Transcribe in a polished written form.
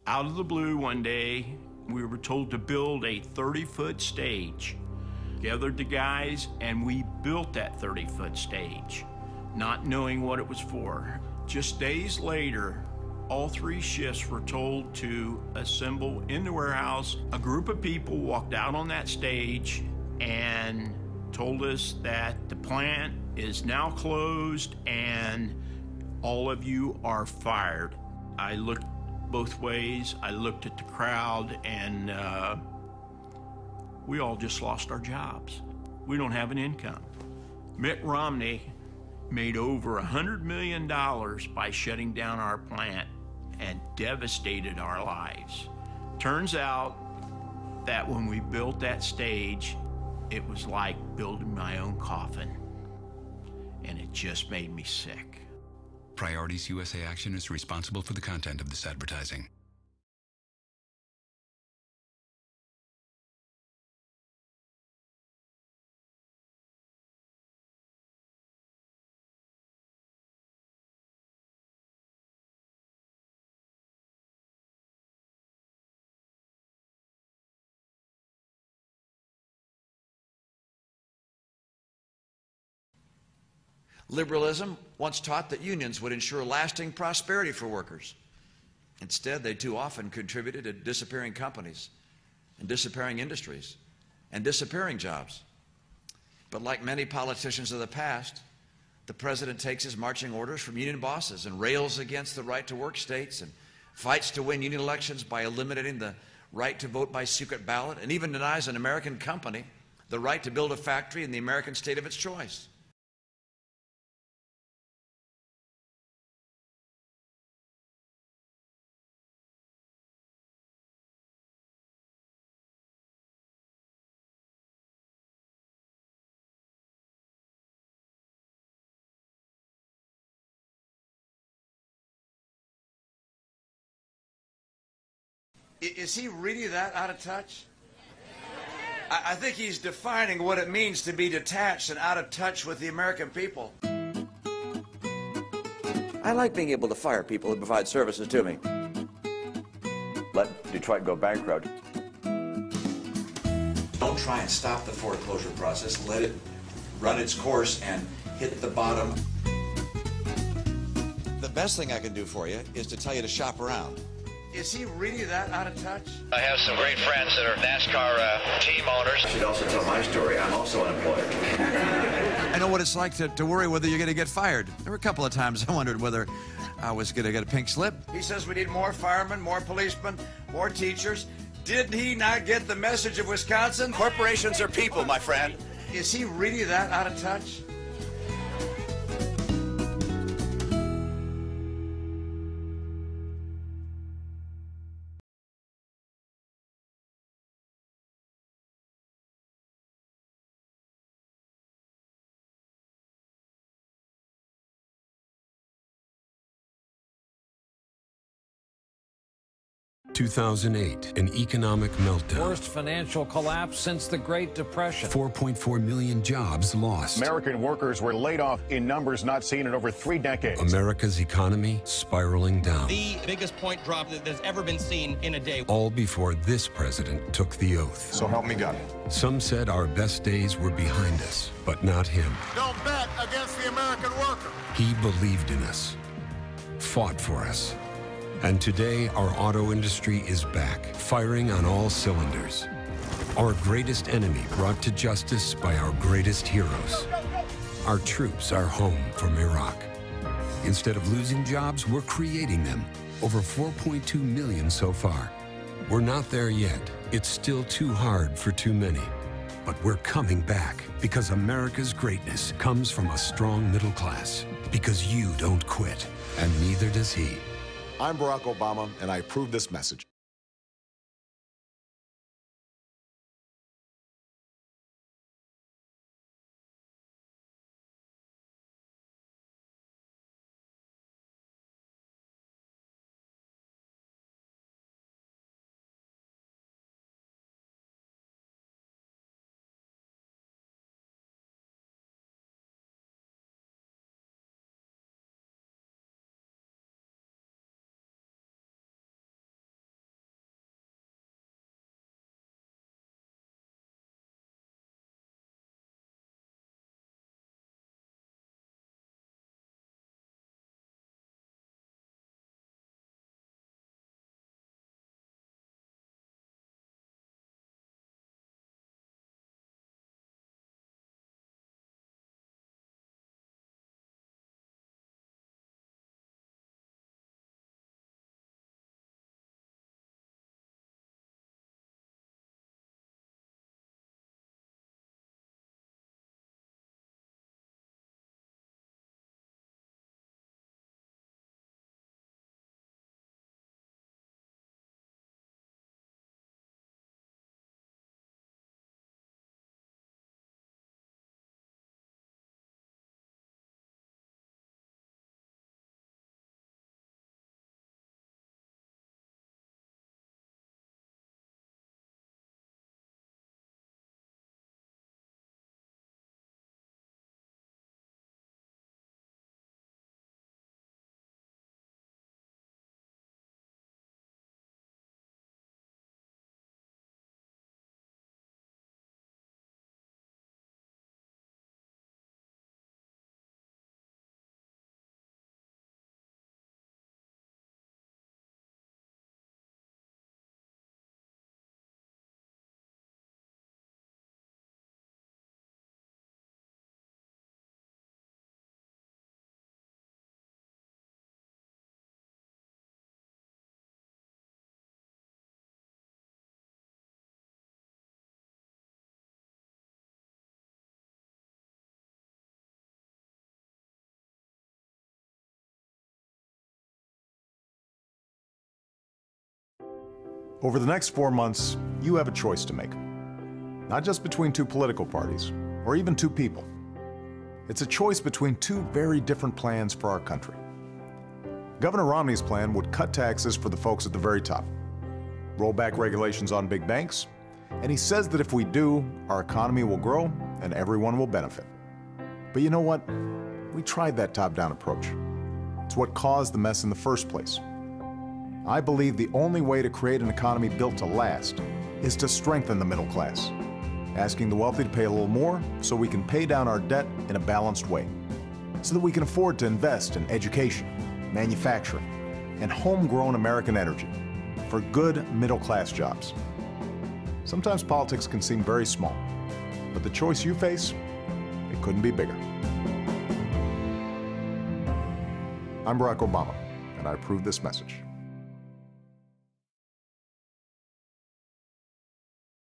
Out of the blue one day, we were told to build a 30-foot stage. Gathered the guys and we built that 30-foot stage, not knowing what it was for. Just days later, all 3 shifts were told to assemble in the warehouse. A group of people walked out on that stage and told us that the plant is now closed and all of you are fired. I looked both ways. I looked at the crowd and we all just lost our jobs. We don't have an income. Mitt Romney made over $100 million by shutting down our plant and devastated our lives. Turns out that when we built that stage, it was like building my own coffin, and it just made me sick. Priorities USA Action is responsible for the content of this advertising. Liberalism once taught that unions would ensure lasting prosperity for workers. Instead, they too often contributed to disappearing companies and disappearing industries and disappearing jobs. But like many politicians of the past, the president takes his marching orders from union bosses and rails against the right to work states and fights to win union elections by eliminating the right to vote by secret ballot, and even denies an American company the right to build a factory in the American state of its choice. Is he really that out of touch? I think he's defining what it means to be detached and out of touch with the American people. I like being able to fire people who provide services to me. Let Detroit go bankrupt. Don't try and stop the foreclosure process. Let it run its course and hit the bottom. The best thing I can do for you is to tell you to shop around. Is he really that out of touch? I have some great friends that are NASCAR team owners. I should also tell my story. I'm also unemployed. I know what it's like to worry whether you're going to get fired. There were a couple of times I wondered whether I was going to get a pink slip. He says we need more firemen, more policemen, more teachers. Did he not get the message of Wisconsin? Corporations are people, my friend. Is he really that out of touch? (2008), an economic meltdown. Worst financial collapse since the Great Depression. 4.4 million jobs lost. American workers were laid off in numbers not seen in over 3 decades. America's economy spiraling down. The biggest point drop that's ever been seen in a day. All before this president took the oath. So help me God. Some said our best days were behind us, but not him. Don't bet against the American worker. He believed in us, fought for us. And today, our auto industry is back, firing on all cylinders. Our greatest enemy brought to justice by our greatest heroes. Our troops are home from Iraq. Instead of losing jobs, we're creating them. Over 4.2 million so far. We're not there yet. It's still too hard for too many. But we're coming back because America's greatness comes from a strong middle class. Because you don't quit, and neither does he. I'm Barack Obama, and I approve this message. Over the next 4 months, you have a choice to make. Not just between two political parties, or even two people. It's a choice between two very different plans for our country. Governor Romney's plan would cut taxes for the folks at the very top, roll back regulations on big banks, and he says that if we do, our economy will grow and everyone will benefit. But you know what? We tried that top-down approach. It's what caused the mess in the first place. I believe the only way to create an economy built to last is to strengthen the middle class, asking the wealthy to pay a little more so we can pay down our debt in a balanced way, so that we can afford to invest in education, manufacturing, and homegrown American energy for good middle-class jobs. Sometimes politics can seem very small, but the choice you face, it couldn't be bigger. I'm Barack Obama, and I approve this message.